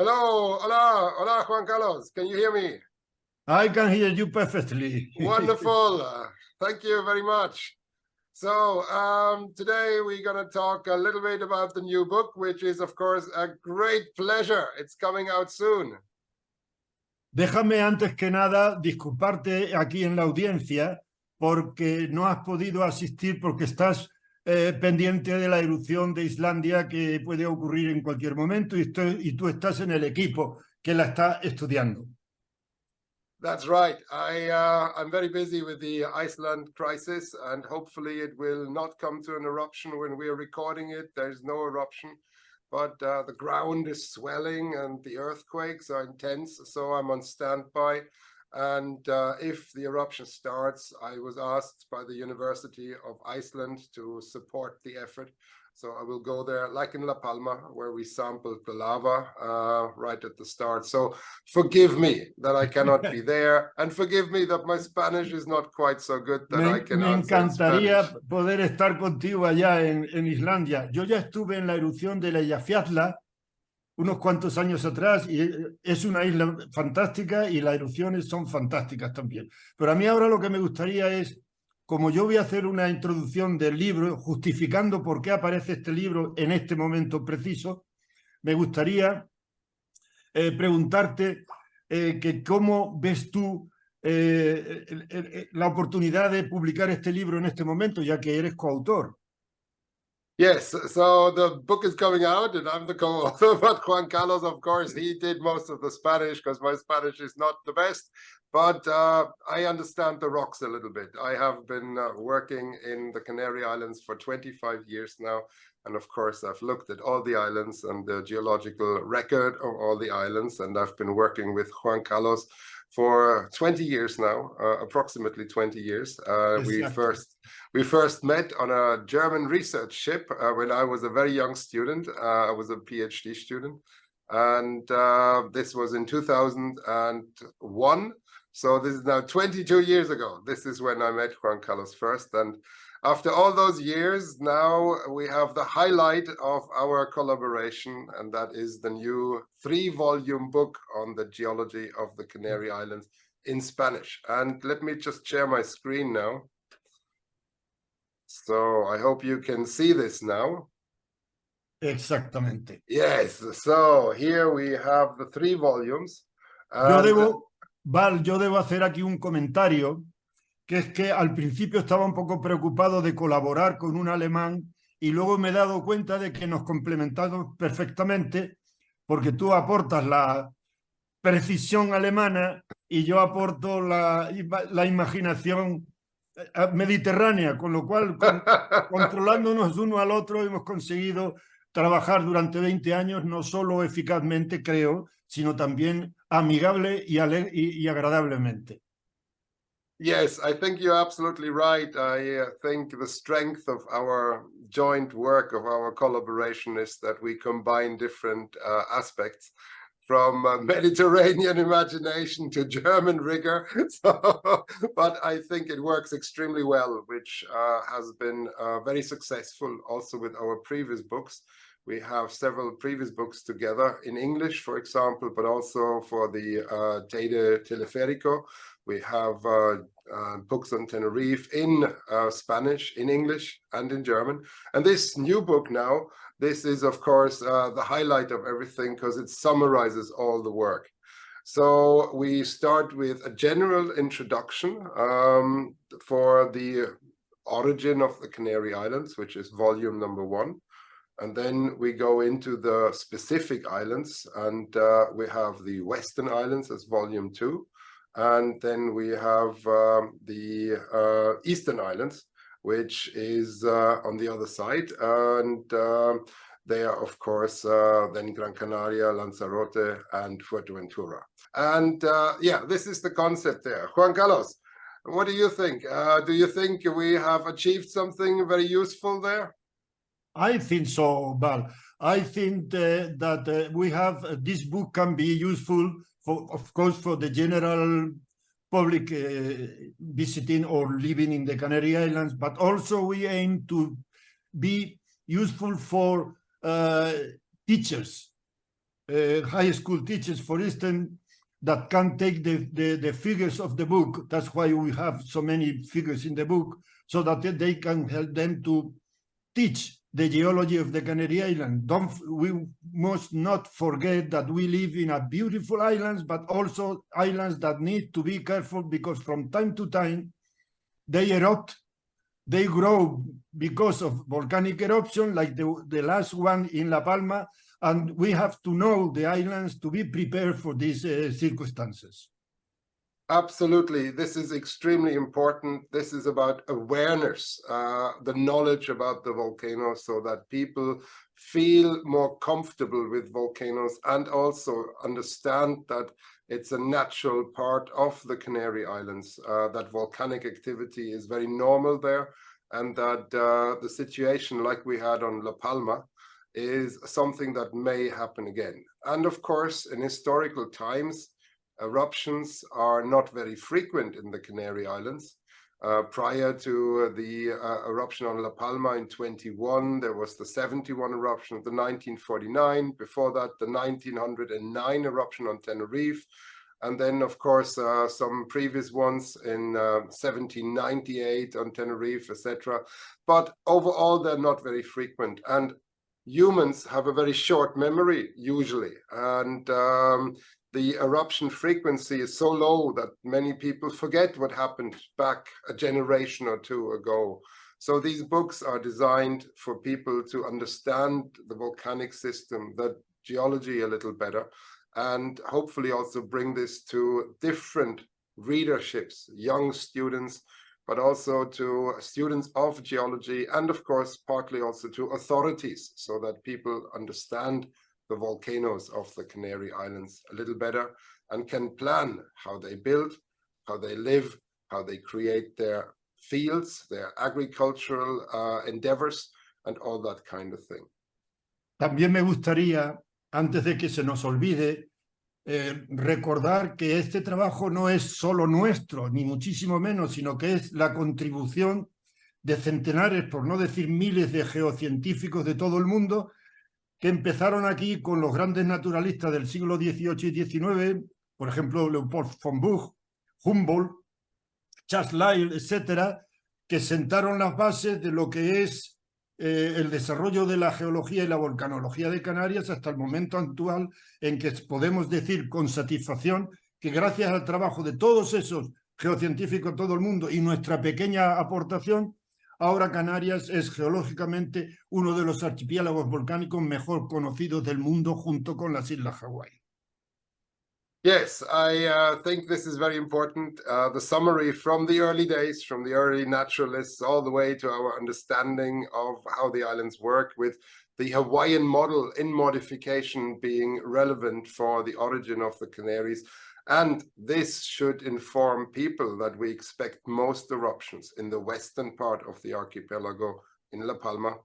Hello, hola, hola, Juan Carlos. Can you hear me? I can hear you perfectly. Wonderful. Thank you very much. So today we're going to talk a little bit about the new book, which is, of course, a great pleasure. It's coming out soon. Déjame antes que nada disculparte aquí en la audiencia porque no has podido asistir porque estás pendiente de la erupción de Islandia que puede ocurrir en cualquier momento y tú estás en el equipo que la está estudiando. That's right. I'm very busy with the Iceland crisis, and hopefully it will not come to an eruption when we are recording it. There's no eruption, but the ground is swelling and the earthquakes are intense, so I'm on standby. And if the eruption starts, I was asked by the University of Iceland to support the effort. So I will go there, like in La Palma, where we sampled the lava right at the start. So forgive me that I cannot be there, and forgive me that my Spanish is not quite so good that I can answer in encantaría Spanish. poder estar contigo allá en Islandia. Yo ya estuve en la erupción de la Eyjafjallajökull unos cuantos años atrás y es una isla fantástica y las erupciones son fantásticas también. Pero a mí ahora lo que me gustaría es, como yo voy a hacer una introducción del libro justificando por qué aparece este libro en este momento preciso, me gustaría preguntarte que cómo ves tú la oportunidad de publicar este libro en este momento, ya que eres coautor. Yes, so the book is coming out and I'm the co-author, but Juan Carlos, of course, he did most of the Spanish because my Spanish is not the best, but I understand the rocks a little bit. I have been working in the Canary Islands for 25 years now, and of course, I've looked at all the islands and the geological record of all the islands, and I've been working with Juan Carlos for 20 years now, approximately 20 years. We first met on a German research ship when I was a very young student. I was a PhD student, and this was in 2001. So this is now 22 years ago. This is when I met Juan Carlos first, and after all those years, now we have the highlight of our collaboration, and that is the new 3-volume book on the geology of the Canary Islands in Spanish. And let me just share my screen now. So I hope you can see this now. Exactamente. Yes, so here we have the 3 volumes. Yo debo hacer aquí un comentario, que es que al principio estaba un poco preocupado de colaborar con un alemán y luego me he dado cuenta de que nos complementamos perfectamente porque tú aportas la precisión alemana y yo aporto la imaginación mediterránea, con lo cual controlándonos uno al otro hemos conseguido trabajar durante 20 años no solo eficazmente, creo, sino también amigable y agradablemente. Yes, I think you're absolutely right. I think the strength of our joint work, of our collaboration, is that we combine different aspects, from Mediterranean imagination to German rigor. But I think it works extremely well, which has been very successful also with our previous books. We have several previous books together in English, for example, but also for the Teide Teleférico. We have books on Tenerife in Spanish, in English, and in German. And this new book now, this is, of course, the highlight of everything because it summarizes all the work. So we start with a general introduction for the origin of the Canary Islands, which is volume number 1. And then we go into the specific islands, and we have the Western Islands as volume 2. And then we have the Eastern Islands, which is on the other side. And they are, of course, then Gran Canaria, Lanzarote, and Fuerteventura. And yeah, this is the concept there. Juan Carlos, what do you think? Do you think we have achieved something very useful there? I think so, Val. I think that we have this book can be useful for, of course, for the general public visiting or living in the Canary Islands, but also we aim to be useful for teachers high school teachers, for instance, that can take the figures of the book. That's why we have so many figures in the book, so that they can help them to teach the geology of the Canary Islands. We must not forget that we live in a beautiful islands, but also islands that need to be careful, because from time to time they erupt, they grow because of volcanic eruption, like the last one in La Palma, and we have to know the islands to be prepared for these circumstances. Absolutely. This is extremely important. This is about awareness, the knowledge about the volcanoes, so that people feel more comfortable with volcanoes and also understand that it's a natural part of the Canary Islands, that volcanic activity is very normal there, and that the situation like we had on La Palma is something that may happen again. And of course, in historical times, eruptions are not very frequent in the Canary Islands. Prior to the eruption on La Palma in 21, there was the 71 eruption of the 1949. Before that, the 1909 eruption on Tenerife. And then, of course, some previous ones in 1798 on Tenerife, etc. But overall, they're not very frequent. And humans have a very short memory, usually. And the eruption frequency is so low that many people forget what happened back a generation or two ago. So these books are designed for people to understand the volcanic system, the geology a little better, and hopefully also bring this to different readerships, young students, but also to students of geology, and of course, partly also to authorities, so that people understand the volcanoes of the Canary Islands a little better and can plan how they build, how they live, how they create their fields, their agricultural endeavors, and all that kind of thing. También me gustaría, antes de que se nos olvide, recordar que este trabajo no es solo nuestro, ni muchísimo menos, sino que es la contribución de centenares, por no decir miles, de geocientíficos de todo el mundo, que empezaron aquí con los grandes naturalistas del siglo XVIII y XIX, por ejemplo, Leopold von Buch, Humboldt, Charles Lyell, etcétera, que sentaron las bases de lo que es el desarrollo de la geología y la volcanología de Canarias hasta el momento actual, en que podemos decir con satisfacción que gracias al trabajo de todos esos geocientíficos, todo el mundo, y nuestra pequeña aportación, ahora Canarias es geológicamente uno de los archipiélagos volcánicos mejor conocidos del mundo, junto con las Islas Hawái. Yes, I think this is very important. The summary from the early days, from the early naturalists, all the way to our understanding of how the islands work, with the Hawaiian model in modification being relevant for the origin of the Canaries. And this should inform people that we expect most eruptions in the western part of the archipelago, in La Palma,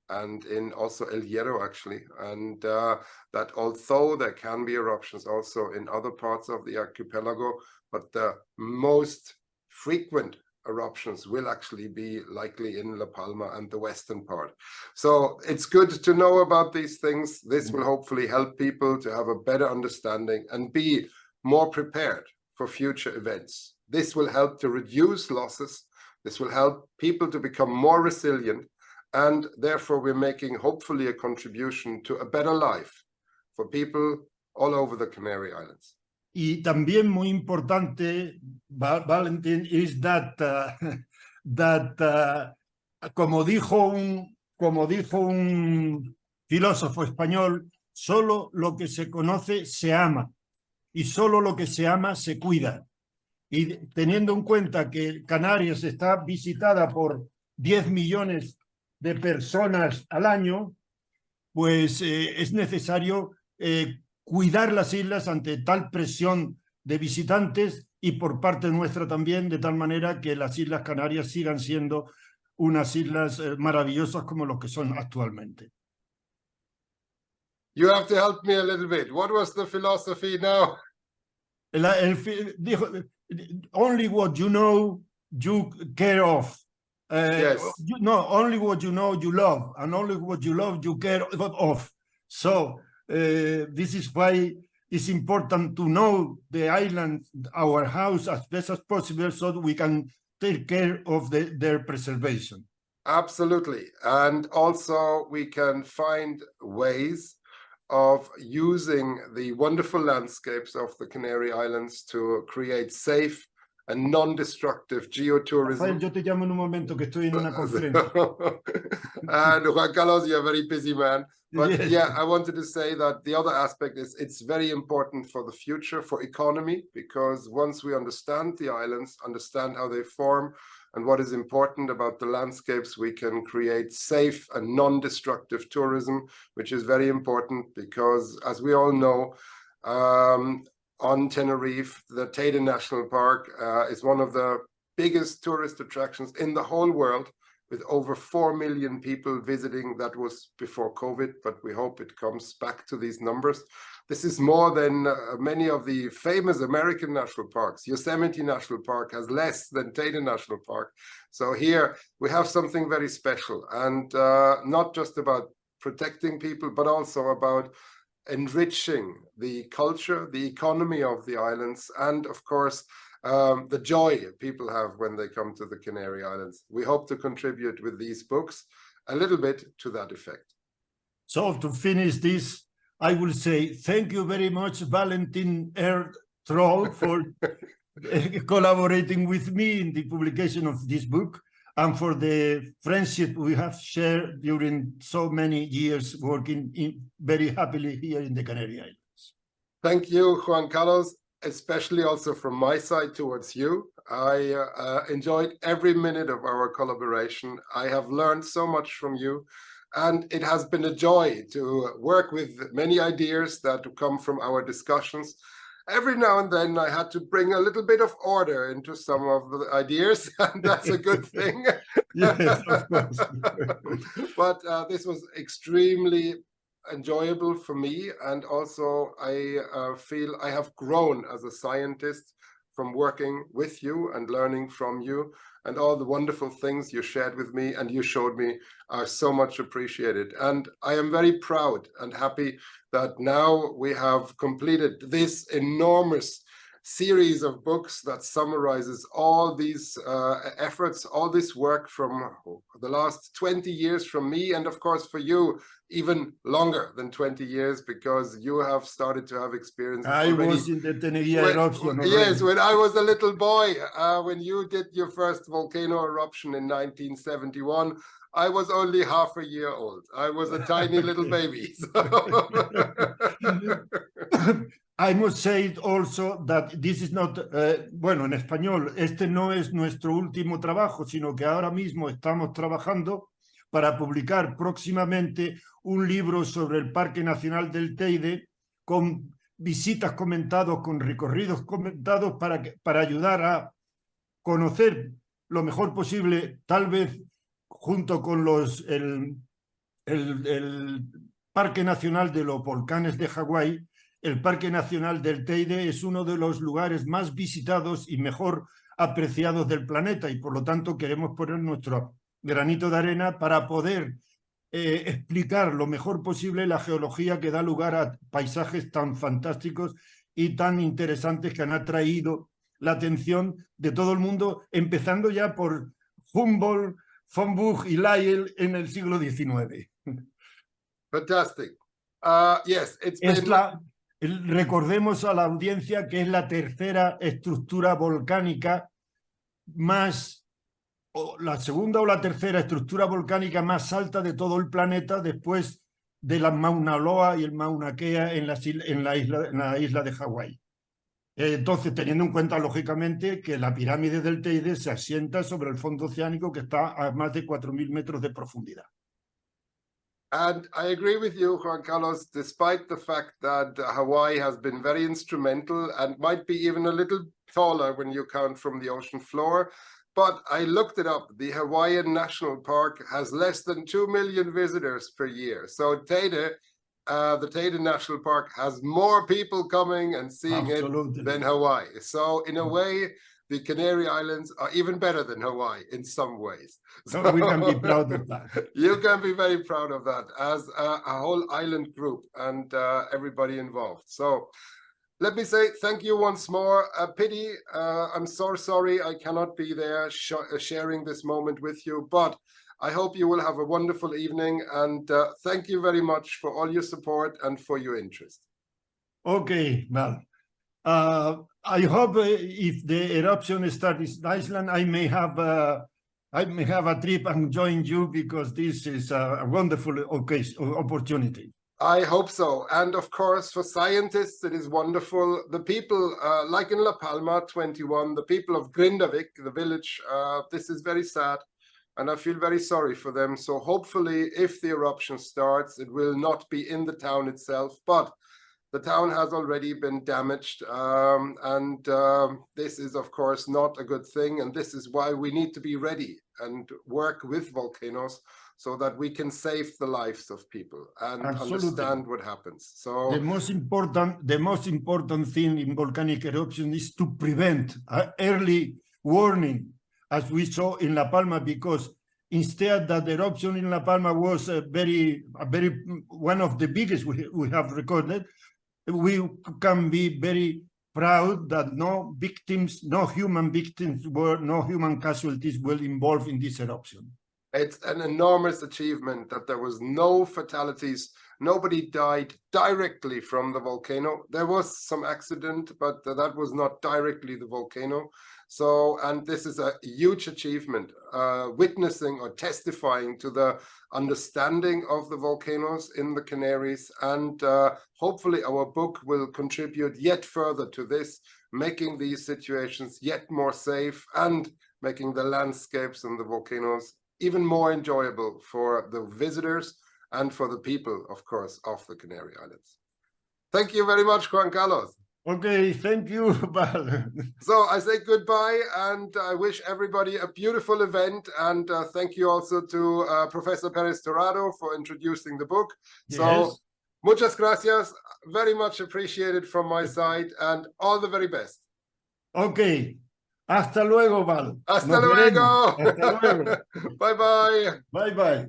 and in also El Hierro, actually, and that although there can be eruptions also in other parts of the archipelago, but the most frequent eruptions will actually be likely in La Palma and the western part. So it's good to know about these things. This will hopefully help people to have a better understanding and be more prepared for future events. This will help to reduce losses. This will help people to become more resilient. And therefore, we're making hopefully a contribution to a better life for people all over the Canary Islands. Y también muy importante, Valentin, is that, como dijo un filósofo español, solo lo que se conoce se ama, y solo lo que se ama se cuida. Y teniendo en cuenta que Canarias está visitada por 10 millones de personas al año, pues es necesario cuidar las islas ante tal presión de visitantes, y por parte nuestra también, de tal manera que las Islas Canarias sigan siendo unas islas maravillosas como lo que son actualmente. You have to help me a little bit. What was the philosophy now? Dijo, only what you know you care of. Yes. No, only what you know you love, and only what you love you care of. So This is why it's important to know the island, our house, as best as possible, so that we can take care of their preservation. Absolutely. And also we can find ways of using the wonderful landscapes of the Canary Islands to create safe and non-destructive geotourism. Rafael, yo te llamo en un momento que estoy en una conferencia. And Juan Carlos, you're a very busy man. But Yes. yeah, I wanted to say that the other aspect is it's very important for the future, for economy, because once we understand the islands, understand how they form, and what is important about the landscapes, we can create safe and non-destructive tourism, which is very important because, as we all know, on Tenerife, the Teide National Park is one of the biggest tourist attractions in the whole world, with over 4 million people visiting. That was before COVID, but we hope it comes back to these numbers. This is more than many of the famous American national parks. Yosemite National Park has less than Teide National Park. So here we have something very special, and not just about protecting people, but also about enriching the culture, the economy of the islands, and of course, the joy people have when they come to the Canary Islands. We hope to contribute with these books a little bit to that effect. So to finish this, I will say thank you very much, Valentin Troll, for collaborating with me in the publication of this book, and for the friendship we have shared during so many years working very happily here in the Canary Islands. Thank you, Juan Carlos, especially also from my side towards you. I enjoyed every minute of our collaboration. I have learned so much from you, and it has been a joy to work with many ideas that come from our discussions. Every now and then I had to bring a little bit of order into some of the ideas, and that's a good thing. Yes, of course. But this was extremely enjoyable for me, and also I feel I have grown as a scientist from working with you and learning from you, and all the wonderful things you shared with me and you showed me are so much appreciated. And I am very proud and happy that now we have completed this enormous series of books that summarizes all these efforts, all this work from the last 20 years from me, and of course for you, even longer than 20 years, because you have started to have experience. I was in the Tenerife eruption. Yes, when I was a little boy, when you did your first volcano eruption in 1971, I was only half a year old. I was a tiny little baby. So. I must say also that this is not, bueno, en español, este no es nuestro último trabajo, sino que ahora mismo estamos trabajando para publicar próximamente un libro sobre el Parque Nacional del Teide, con visitas comentadas, con recorridos comentados, para ayudar a conocer lo mejor posible, tal vez junto con el Parque Nacional de los Volcanes de Hawái. El Parque Nacional del Teide es uno de los lugares más visitados y mejor apreciados del planeta, y por lo tanto queremos poner nuestro granito de arena para poder explicar lo mejor posible la geología que da lugar a paisajes tan fantásticos y tan interesantes que han atraído la atención de todo el mundo, empezando ya por Humboldt, von Buch y Lyell en el siglo XIX. Fantastic. Yes, it's been... Recordemos a la audiencia que es la tercera estructura volcánica más, o la segunda o la tercera estructura volcánica más alta de todo el planeta, después de la Mauna Loa y el Mauna Kea en la isla de Hawái. Entonces, teniendo en cuenta, lógicamente, que la pirámide del Teide se asienta sobre el fondo oceánico, que está a más de 4.000 metros de profundidad. And I agree with you, Juan Carlos, despite the fact that Hawaii has been very instrumental and might be even a little taller when you count from the ocean floor. But I looked it up. The Hawaiian National Park has less than 2 million visitors per year. So Teide, the Teide National Park has more people coming and seeing it than Hawaii. So in a way, the Canary Islands are even better than Hawaii in some ways. So we can be proud of that. You can be very proud of that as a whole island group and everybody involved. So let me say thank you once more. Pity, I'm so sorry I cannot be there sharing this moment with you, but I hope you will have a wonderful evening, and thank you very much for all your support and for your interest. Okay, well, I hope if the eruption starts in Iceland, I may have a trip and join you, because this is a wonderful opportunity. I hope so. And of course, for scientists, it is wonderful. The people, like in La Palma 21, the people of Grindavik, the village, this is very sad. And I feel very sorry for them. So hopefully, if the eruption starts, it will not be in the town itself, but the town has already been damaged. This is, of course, not a good thing. And this is why we need to be ready and work with volcanoes so that we can save the lives of people and understand what happens. So the most important thing in volcanic eruption is to prevent early warning, as we saw in La Palma, because instead that eruption in La Palma was one of the biggest we have recorded, we can be very proud that no human casualties were involved in this eruption. It's an enormous achievement that there was no fatalities. Nobody died directly from the volcano. There was some accident, but that was not directly the volcano. So, and this is a huge achievement, witnessing or testifying to the understanding of the volcanoes in the Canaries. And hopefully our book will contribute yet further to this, making these situations yet more safe and making the landscapes and the volcanoes even more enjoyable for the visitors and for the people, of course, of the Canary Islands. Thank you very much, Juan Carlos. Okay, thank you, Val. So I say goodbye, and I wish everybody a beautiful event. And thank you also to Professor Perez Torrado for introducing the book. Yes. So muchas gracias, very much appreciated from my side, and all the very best. Okay. Hasta luego, Val. Hasta luego. Hasta luego. Bye bye. Bye bye.